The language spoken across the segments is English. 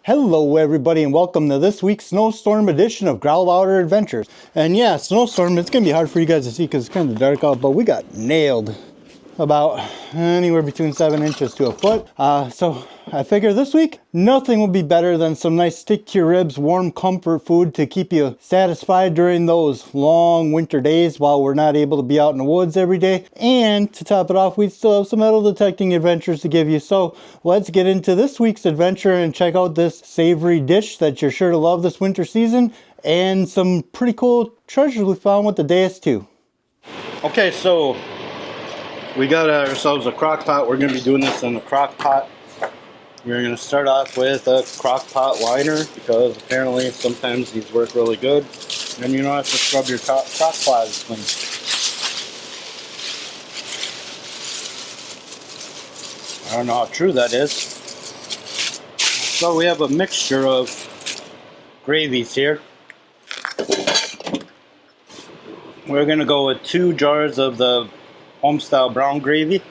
Hello everybody and welcome to this week's snowstorm edition of Growl Outer Adventures. And yeah, snowstorm, it's going to be hard for you guys to see because it's kind of dark out, but we got nailed about anywhere between 7 inches to a foot. So I figure this week, nothing will be better than some nice stick to your ribs, warm comfort food to keep you satisfied during those long winter days while we're not able to be out in the woods every day. And to top it off, we still have some metal detecting adventures to give you. So let's get into this week's adventure and check out this savory dish that you're sure to love this winter season and some pretty cool treasures we found with the DS2. Okay, so we got ourselves a crock pot. We're going to be doing this in a crock pot. We're going to start off with a crock pot liner because apparently sometimes these work really good. And you don't have to scrub your crock pot as clean. I don't know how true that is. So we have a mixture of gravies here. We're going to go with 2 jars of the home-style brown gravy.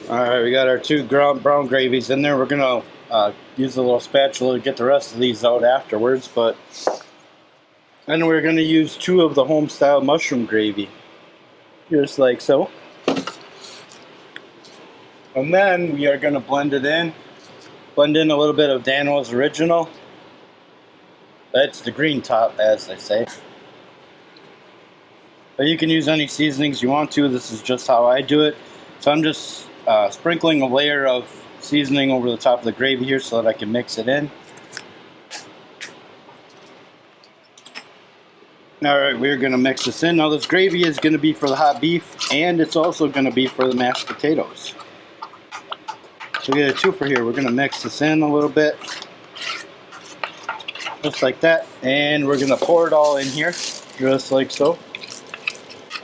Alright, we got our 2 brown gravies in there. We're going to use a little spatula to get the rest of these out afterwards. And we're going to use 2 of the home-style mushroom gravy. Just like so. And then we are going to blend it in. Blend in a little bit of Dano's Original. That's the green top, as they say. But you can use any seasonings you want to. This is just how I do it. So I'm just sprinkling a layer of seasoning over the top of the gravy here so that I can mix it in. Alright, we're going to mix this in. Now this gravy is going to be for the hot beef and it's also going to be for the mashed potatoes. So we get a twofer here. We're going to mix this in a little bit. Just like that. And we're going to pour it all in here. Just like so.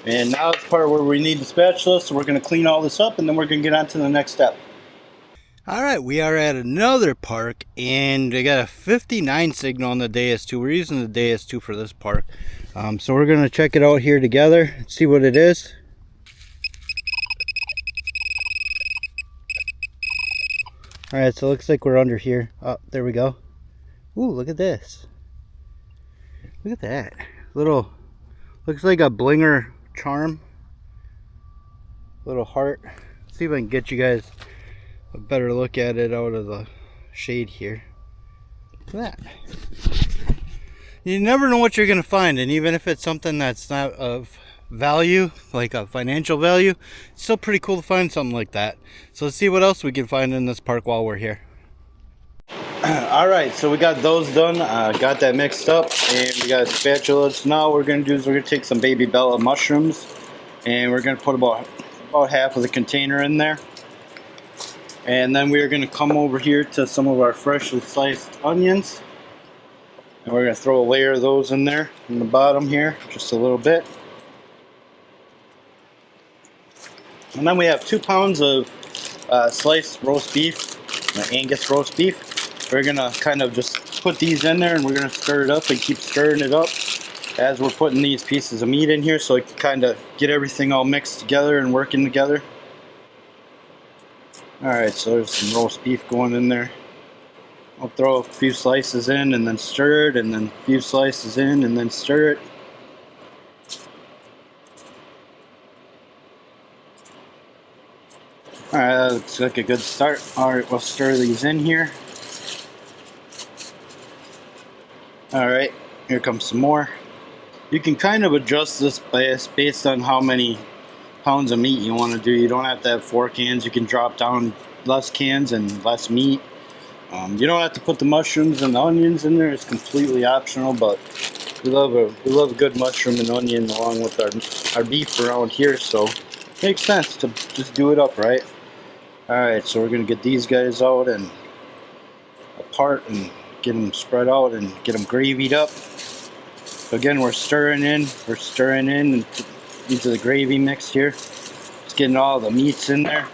And now it's the part where we need the spatula, so we're going to clean all this up and then we're going to get on to the next step. Alright, we are at another park and we got a 59 signal on the DS2. We're using the DS2 for this park. So we're going to check it out here together and see what it is. Alright, so it looks like we're under here. Oh, there we go. Ooh, look at this. Look at that. Little, looks like a blinger charm. Little heart. Let's see if I can get you guys a better look at it out of the shade here. Look at that. You never know what you're going to find, and even if it's something that's not of value, like a financial value, it's still pretty cool to find something like that. So let's see what else we can find in this park while we're here. Alright, so we got those done, got that mixed up, and we got a spatula. So now what we're going to do is we're going to take some baby Bella mushrooms, and we're going to put about half of the container in there. And then we're going to come over here to some of our freshly sliced onions, and we're going to throw a layer of those in there, in the bottom here, just a little bit. And then we have 2 pounds of sliced roast beef, Angus roast beef. We're going to kind of just put these in there and we're going to stir it up and keep stirring it up as we're putting these pieces of meat in here so it can kind of get everything all mixed together and working together. Alright, so there's some roast beef going in there. I'll throw a few slices in and then stir it, and then a few slices in and then stir it. Alright, that looks like a good start. Alright, we'll stir these in here. Alright, here comes some more. You can kind of adjust this based on how many pounds of meat you want to do. You don't have to have 4 cans. You can drop down less cans and less meat. You don't have to put the mushrooms and the onions in there. It's completely optional, but we love a good mushroom and onion along with our beef around here, so it makes sense to just do it up, right? Alright, so we're going to get these guys out and apart and get them spread out and get them gravied up. So again, we're stirring in into the gravy mix here. Just getting all the meats in there.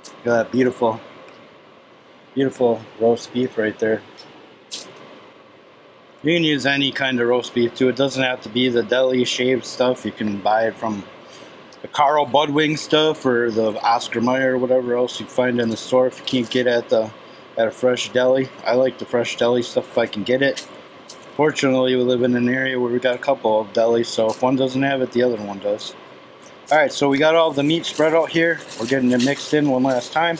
Look at that beautiful roast beef right there. You can use any kind of roast beef too. It doesn't have to be the deli shaved stuff. You can buy it from the Carl Budwing stuff or the Oscar Mayer or whatever else you find in the store if you can't get at the at a fresh deli. I like the fresh deli stuff if I can get it. Fortunately, we live in an area where we got a couple of delis, so if one doesn't have it, the other one does. Alright, so we got all the meat spread out here. We're getting it mixed in one last time.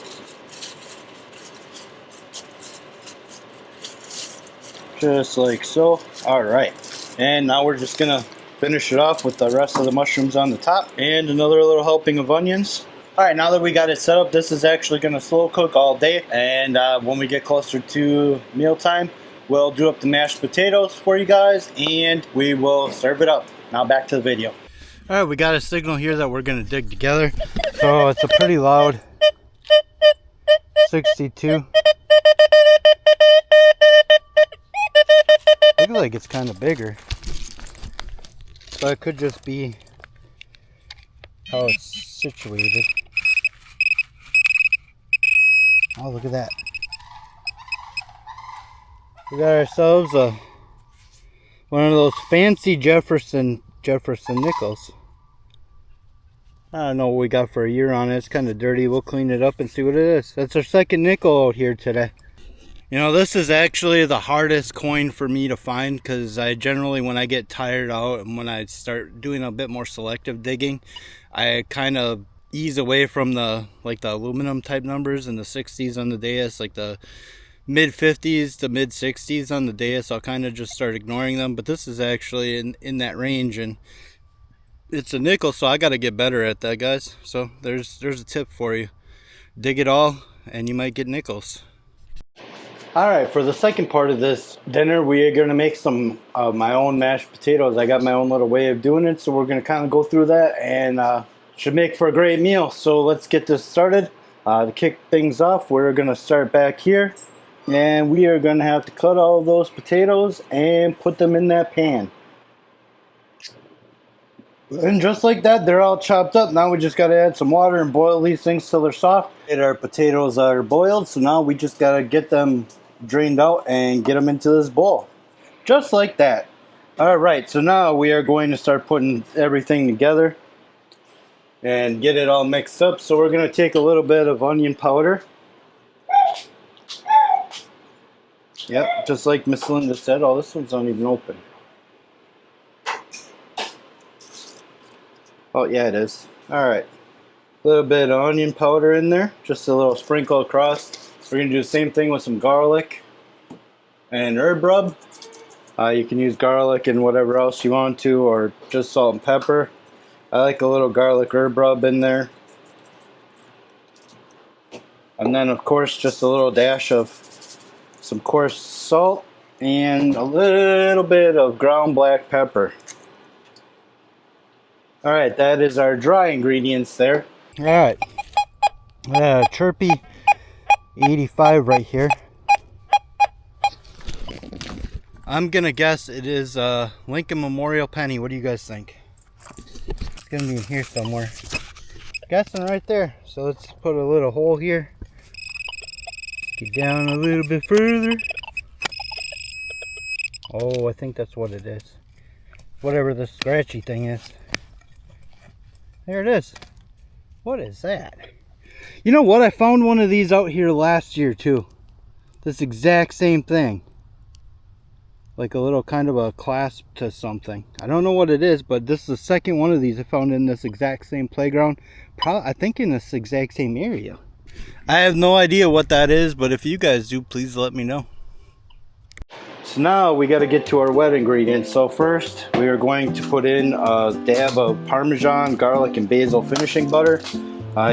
Just like so. Alright, and now we're just gonna finish it off with the rest of the mushrooms on the top and another little helping of onions. Alright, now that we got it set up, this is actually gonna slow cook all day, and when we get closer to mealtime, we'll do up the mashed potatoes for you guys and we will serve it up. Now back to the video. Alright, we got a signal here that we're gonna dig together. So it's a pretty loud 62. Looks like it's kind of bigger, but it could just be how it's situated. Oh, look at that. We got ourselves one of those fancy Jefferson nickels. I don't know what we got for a year on it. It's kind of dirty. We'll clean it up and see what it is. That's our second nickel out here today. You know, this is actually the hardest coin for me to find, because I generally, when I get tired out and when I start doing a bit more selective digging, I kind of ease away from the aluminum type numbers in the 60s on the dais, like the mid 50s to mid 60s on the dais. I'll kind of just start ignoring them, but this is actually in that range, and it's a nickel, so I got to get better at that, guys. So there's a tip for you. Dig it all and you might get nickels. Alright, for the second part of this dinner, we are going to make some of my own mashed potatoes. I got my own little way of doing it, so we're going to kind of go through that, and should make for a great meal. So let's get this started. To kick things off, we're going to start back here, and we are going to have to cut all of those potatoes and put them in that pan. And just like that, they're all chopped up. Now we just got to add some water and boil these things till they're soft. And our potatoes are boiled, so now we just got to get them drained out and get them into this bowl. Just like that. Alright, so now we are going to start putting everything together and get it all mixed up. So we're going to take a little bit of onion powder. Yep, just like Miss Linda said. Oh, this one's not even open. Oh, yeah, it is. Alright. A little bit of onion powder in there. Just a little sprinkle across. We're going to do the same thing with some garlic and herb rub. You can use garlic and whatever else you want to, or just salt and pepper. I like a little garlic herb rub in there. And then, of course, just a little dash of some coarse salt and a little bit of ground black pepper. Alright, that is our dry ingredients there. Alright, chirpy 85 right here. I'm gonna guess it is Lincoln Memorial penny. What do you guys think? It's gonna be in here somewhere. Guessing right there. So let's put a little hole here. Get down a little bit further. Oh, I think that's what it is. Whatever the scratchy thing is. There it is. What is that? You know what? I found one of these out here last year too. This exact same thing. Like a little kind of a clasp to something. I don't know what it is, but this is the second one of these I found in this exact same playground. I think in this exact same area. I have no idea what that is, but if you guys do, please let me know. So now we got to get to our wet ingredients. So first we are going to put in a dab of Parmesan, garlic, and basil finishing butter.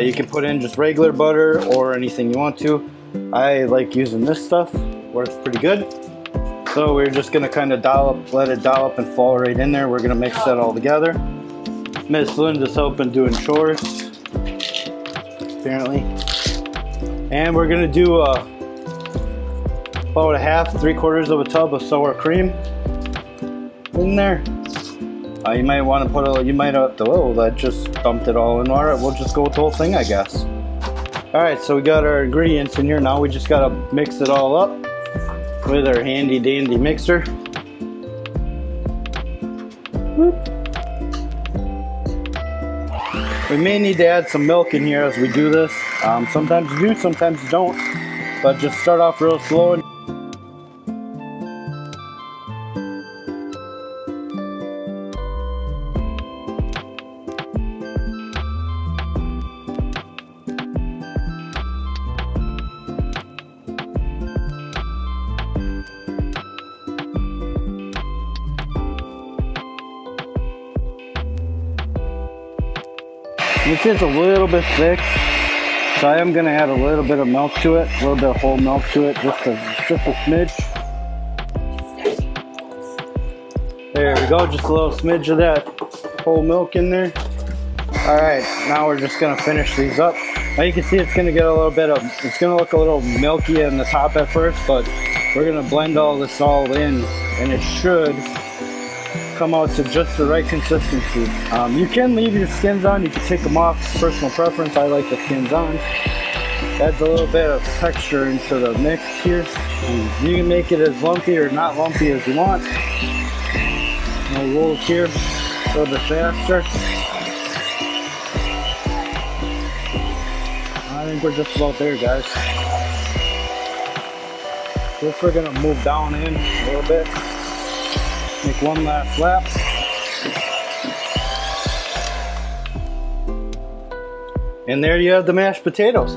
You can put in just regular butter or anything you want to. I like using this stuff. Works pretty good. So we're just going to kind of let it dollop and fall right in there. We're going to mix that all together. Miss Linda's helping doing chores, apparently. And we're going to do about a half, 3/4 of a tub of sour cream in there. You might want to put a, you might have to, oh, that just dumped it all in. Alright, we'll just go with the whole thing, I guess. Alright, so we got our ingredients in here. Now we just got to mix it all up with our handy dandy mixer. Whoop. We may need to add some milk in here as we do this. Sometimes you do, sometimes you don't. but just start off real slow. This is a little bit thick, so I am going to add a little bit of milk to it, a little bit of whole milk to it, just a smidge. There we go, just a little smidge of that whole milk in there. Alright, now we're just going to finish these up. Now you can see it's going to get a little bit of, it's going to look a little milky in the top at first, but we're going to blend all this all in, and it should come out to just the right consistency. You can leave your skins on, you can take them off, it's personal preference. I like the skins on. Adds a little bit of texture into the mix here. You can make it as lumpy or not lumpy as you want. No rules here, a little bit faster. I think we're just about there, guys. This we're gonna move down in a little bit. Make one last lap. And there you have the mashed potatoes.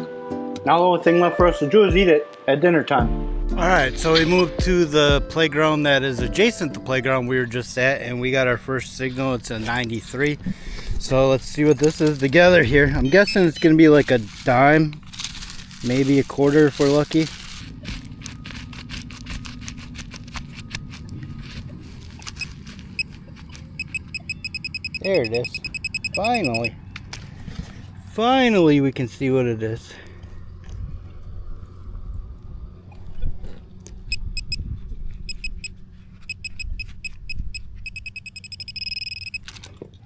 Now the only thing left for us to do is eat it at dinner time. Alright, so we moved to the playground that is adjacent to the playground we were just at, and we got our first signal. It's a 93. So let's see what this is together here. I'm guessing it's going to be like a dime, maybe a quarter if we're lucky. There it is. Finally. Finally we can see what it is.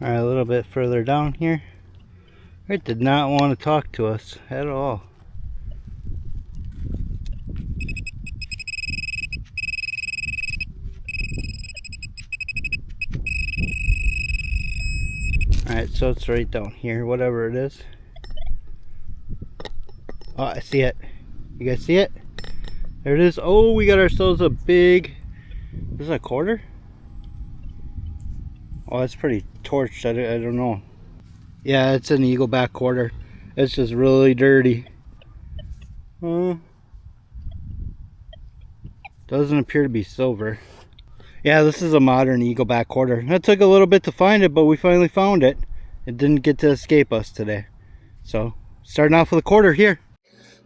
Alright, a little bit further down here. It did not want to talk to us at all. Alright, so it's right down here, whatever it is. Oh, I see it. You guys see it? There it is. Oh, we got ourselves a big... Is that a quarter? Oh, that's pretty torched. I don't know. Yeah, it's an eagleback quarter. It's just really dirty. Doesn't appear to be silver. Yeah, this is a modern eagleback quarter. It took a little bit to find it, but we finally found it. It didn't get to escape us today. So, starting off with a quarter here.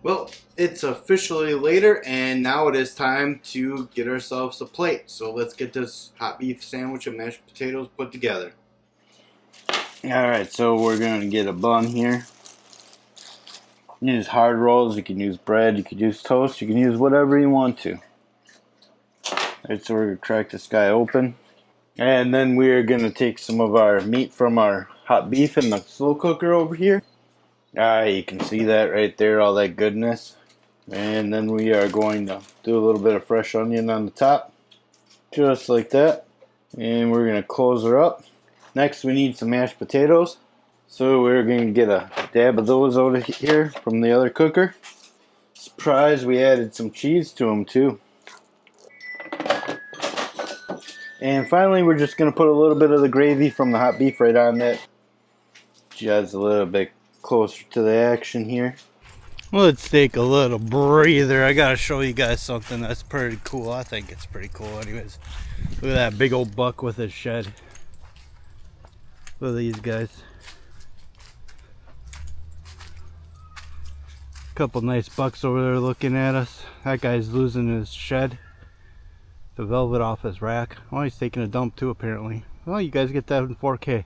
Well, it's officially later, and now it is time to get ourselves a plate. So let's get this hot beef sandwich and mashed potatoes put together. Alright, so we're going to get a bun here. You can use hard rolls, you can use bread, you can use toast, you can use whatever you want to. Alright, so we're going to crack this guy open. And then we're going to take some of our meat from our hot beef in the slow cooker over here. You can see that right there, all that goodness. And then we are going to do a little bit of fresh onion on the top. Just like that. And we're going to close her up. Next we need some mashed potatoes. So we're going to get a dab of those out of here from the other cooker. Surprise, we added some cheese to them too. And finally we're just going to put a little bit of the gravy from the hot beef right on that. Just a little bit closer to the action here. Let's take a little breather. I gotta show you guys something that's pretty cool. I think it's pretty cool anyways. Look at that big old buck with his shed. Look at these guys. Couple nice bucks over there looking at us. That guy's losing his shed. The velvet off his rack. Oh, he's taking a dump too apparently. Well, you guys get that in 4K.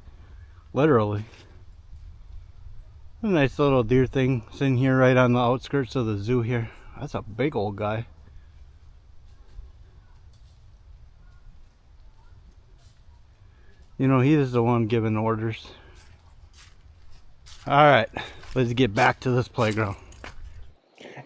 Literally. A nice little deer thing sitting here right on the outskirts of the zoo here. That's a big old guy. You know, he is the one giving orders. Alright, let's get back to this playground.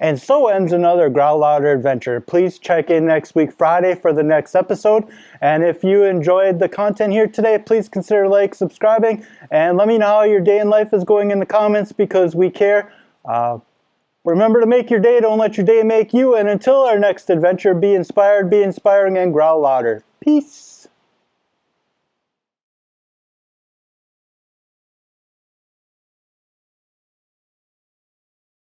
And so ends another Growl Louder adventure. Please check in next week Friday for the next episode. And if you enjoyed the content here today, please consider subscribing, and let me know how your day in life is going in the comments because we care. Remember to make your day, don't let your day make you, and until our next adventure, be inspired, be inspiring, and growl louder. Peace.